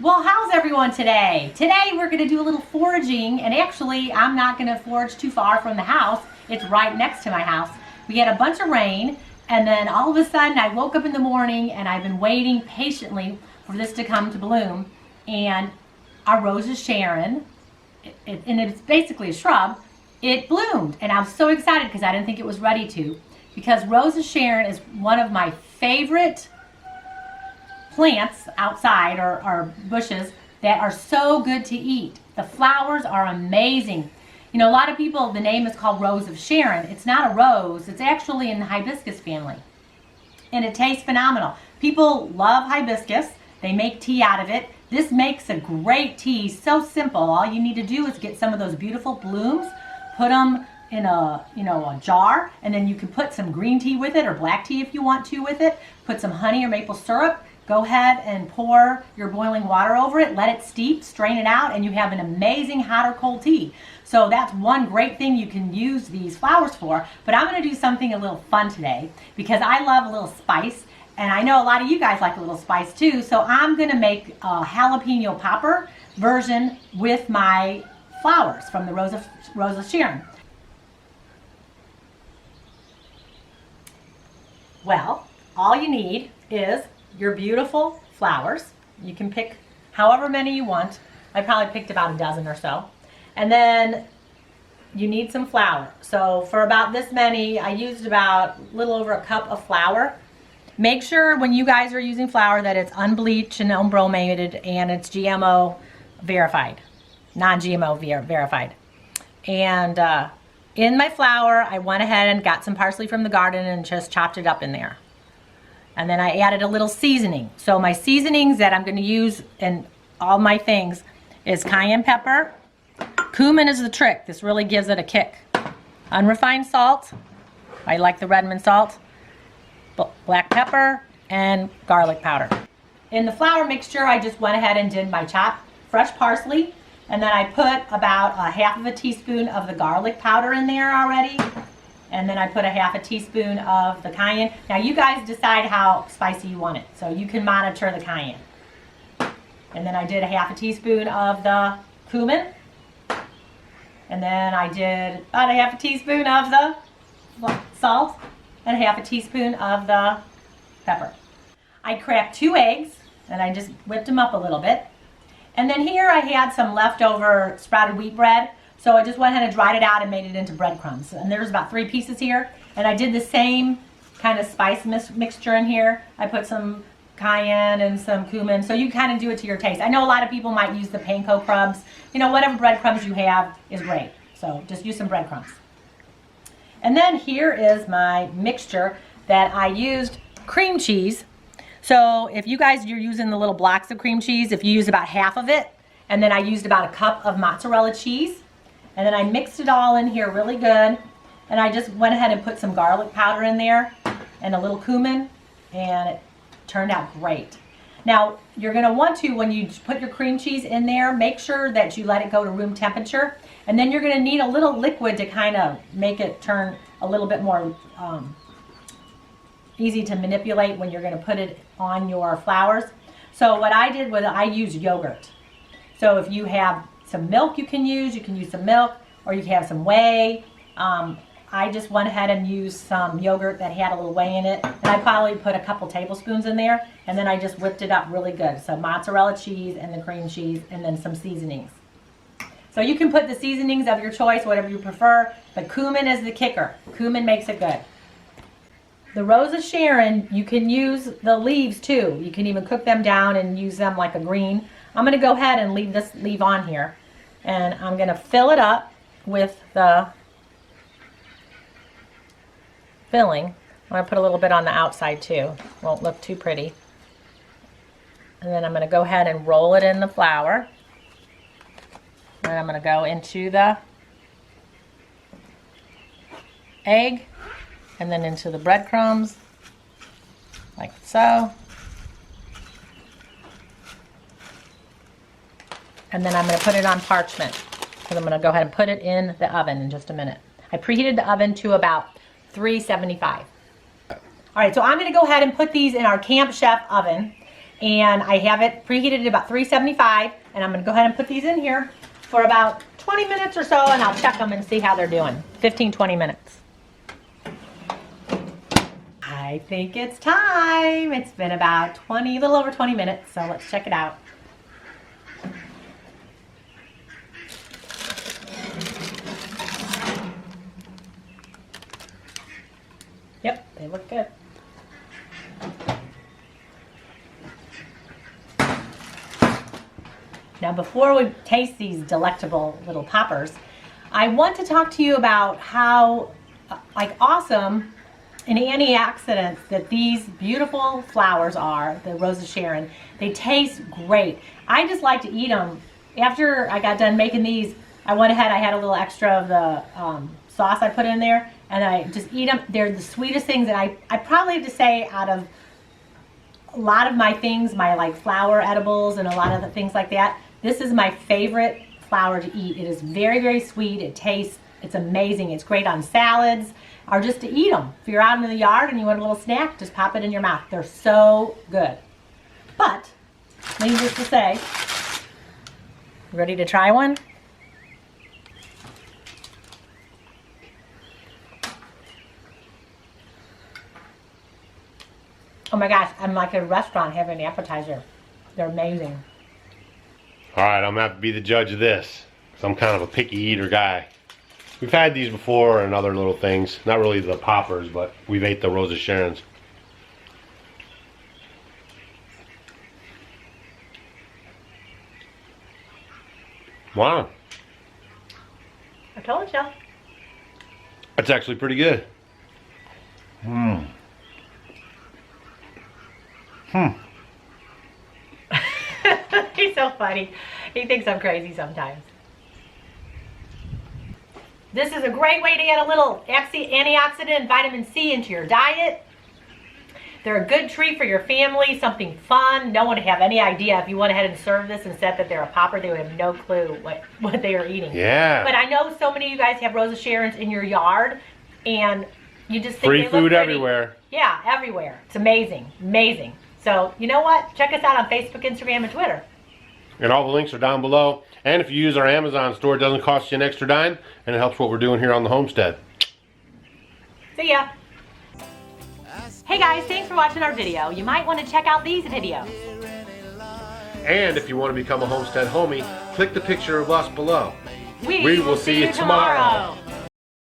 Well, how's everyone today? Today we're going to do a little foraging, and actually I'm not going to forage too far from the house. It's right next to my house. We had a bunch of rain, and then all of a sudden I woke up in the morning and I've been waiting patiently for this to come to bloom. And our Rose of Sharon, and it's basically a shrub, it bloomed. And I was so excited because I didn't think it was ready to. Because Rose of Sharon is one of my favorite plants outside, or bushes, that are so good to eat. The flowers are amazing. You know, a lot of people, the name is called Rose of Sharon. It's not a rose. It's actually in the hibiscus family. And it tastes phenomenal. People love hibiscus. They make tea out of it. This makes a great tea. So simple. All you need to do is get some of those beautiful blooms, put them in a jar, and then you can put some green tea with it, or black tea if you want to with it. Put some honey or maple syrup. Go ahead and pour your boiling water over it, let it steep, strain it out, and you have an amazing hot or cold tea. So that's one great thing you can use these flowers for. But I'm going to do something a little fun today because I love a little spice, and I know a lot of you guys like a little spice too. So I'm going to make a jalapeno popper version with my flowers from the Rose of Sharon. Well, all you need is your beautiful flowers. You can pick however many you want. I probably picked about a dozen or so. And then you need some flour. So for about this many, I used about a little over a cup of flour. Make sure when you guys are using flour that it's unbleached and unbromated and it's GMO verified, non-GMO verified. And in my flour, I went ahead and got some parsley from the garden and just chopped it up in there. And then I added a little seasoning. So my seasonings that I'm going to use in all my things is cayenne pepper. Cumin is the trick. This really gives it a kick. Unrefined salt. I like the Redmond salt. Black pepper and garlic powder. In the flour mixture, I just went ahead and did my chopped fresh parsley. And then I put about a half of a teaspoon of the garlic powder in there already. And then I put a half a teaspoon of the cayenne. Now you guys decide how spicy you want it, so you can monitor the cayenne. And then I did a half a teaspoon of the cumin. And then I did about a half a teaspoon of the salt and a half a teaspoon of the pepper. I cracked 2 eggs and I just whipped them up a little bit. And then here I had some leftover sprouted wheat bread. So I just went ahead and dried it out and made it into breadcrumbs. And there's about 3 pieces here. And I did the same kind of spice mixture in here. I put some cayenne and some cumin. So you kind of do it to your taste. I know a lot of people might use the panko crumbs. You know, whatever breadcrumbs you have is great. So just use some breadcrumbs. And then here is my mixture that I used cream cheese. So if you guys, you're using the little blocks of cream cheese, if you use about half of it, and then I used about a cup of mozzarella cheese. And then I mixed it all in here really good. And I just went ahead and put some garlic powder in there and a little cumin, and it turned out great. Now, you're gonna want to, when you put your cream cheese in there, make sure that you let it go to room temperature. And then you're gonna need a little liquid to kind of make it turn a little bit more easy to manipulate when you're gonna put it on your flowers. So what I did was I used yogurt. So if you have some milk you can use some milk, or you can have some whey. I just went ahead and used some yogurt that had a little whey in it, and I probably put a couple tablespoons in there, and then I just whipped it up really good. So mozzarella cheese and the cream cheese, and then some seasonings. So you can put the seasonings of your choice, whatever you prefer, but cumin is the kicker. Cumin makes it good. The Rose of Sharon, you can use the leaves too. You can even cook them down and use them like a green. I'm going to go ahead and leave this leaf on here, and I'm going to fill it up with the filling. I'm going to put a little bit on the outside too. Won't look too pretty. And then I'm going to go ahead and roll it in the flour. And I'm going to go into the egg, and then into the breadcrumbs, like so. And then I'm going to put it on parchment, because I'm going to go ahead and put it in the oven in just a minute. I preheated the oven to about 375. All right, so I'm going to go ahead and put these in our Camp Chef oven. And I have it preheated at about 375, and I'm gonna go ahead and put these in here for about 20 minutes or so, and I'll check them and see how they're doing. 15, 20 minutes. I think it's time. It's been about a little over 20 minutes, so let's check it out. Yep, they look good. Now before we taste these delectable little poppers, I want to talk to you about how awesome and antioxidants that these beautiful flowers are, the Rose of Sharon. They taste great. I just like to eat them. After I got done making these, I went ahead, I had a little extra of the sauce I put in there, and I just eat them. They're the sweetest things, and I probably have to say, out of a lot of my things, my like flower edibles and a lot of the things like that, this is my favorite flower to eat. It is very, very sweet. It tastes, it's amazing. It's great on salads or just to eat them. If you're out in the yard and you want a little snack, just pop it in your mouth. They're so good. But, needless to say, ready to try one? Oh my gosh, I'm like at a restaurant having an appetizer. They're amazing. All right, I'm gonna have to be the judge of this, because I'm kind of a picky eater guy. We've had these before and other little things. Not really the poppers, but we've ate the Rose of Sharons. Wow. I told you. That's actually pretty good. He's so funny. He thinks I'm crazy sometimes. This is a great way to get a little antioxidant and vitamin C into your diet. They're a good treat for your family, something fun. No one would have any idea if you went ahead and served this and said that they're a popper. They would have no clue what they are eating. Yeah. But I know so many of you guys have Rose of Sharons in your yard, and you just think free they look food pretty. everywhere. Yeah, everywhere. It's amazing, amazing. So you know what? Check us out on Facebook, Instagram, and Twitter. And all the links are down below. And if you use our Amazon store, it doesn't cost you an extra dime, and it helps what we're doing here on the homestead. See ya. Hey guys, thanks for watching our video. You might want to check out these videos. And if you want to become a homestead homie, click the picture of us below. We will see you tomorrow.